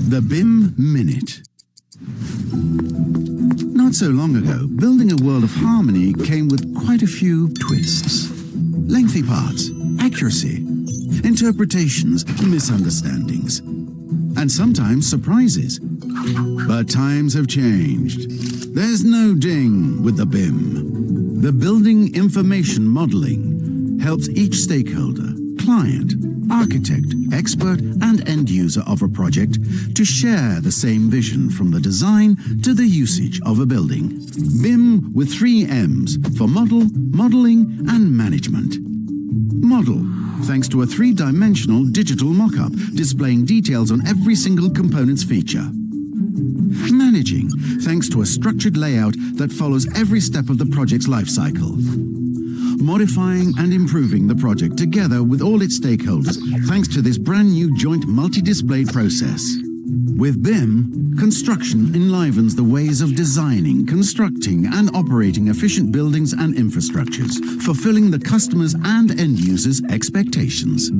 The BIM Minute. Not so long ago, building a world of harmony came with quite a few twists. Lengthy parts, accuracy, interpretations, misunderstandings, and sometimes surprises. But times have changed. There's no ding with the BIM. The Building Information Modeling helps each stakeholder, client, architect, expert, and end user of a project to share the same vision from the design to the usage of a building. BIM with 3 M's for model, modeling, and management. Model, thanks to a 3-dimensional digital mock-up displaying details on every single component's feature. Managing, thanks to a structured layout that follows every step of the project's life cycle. Modifying and improving the project together with all its stakeholders thanks to this brand new joint multi-display process. With BIM, construction enlivens the ways of designing, constructing and operating efficient buildings and infrastructures, fulfilling the customers' and end users' expectations.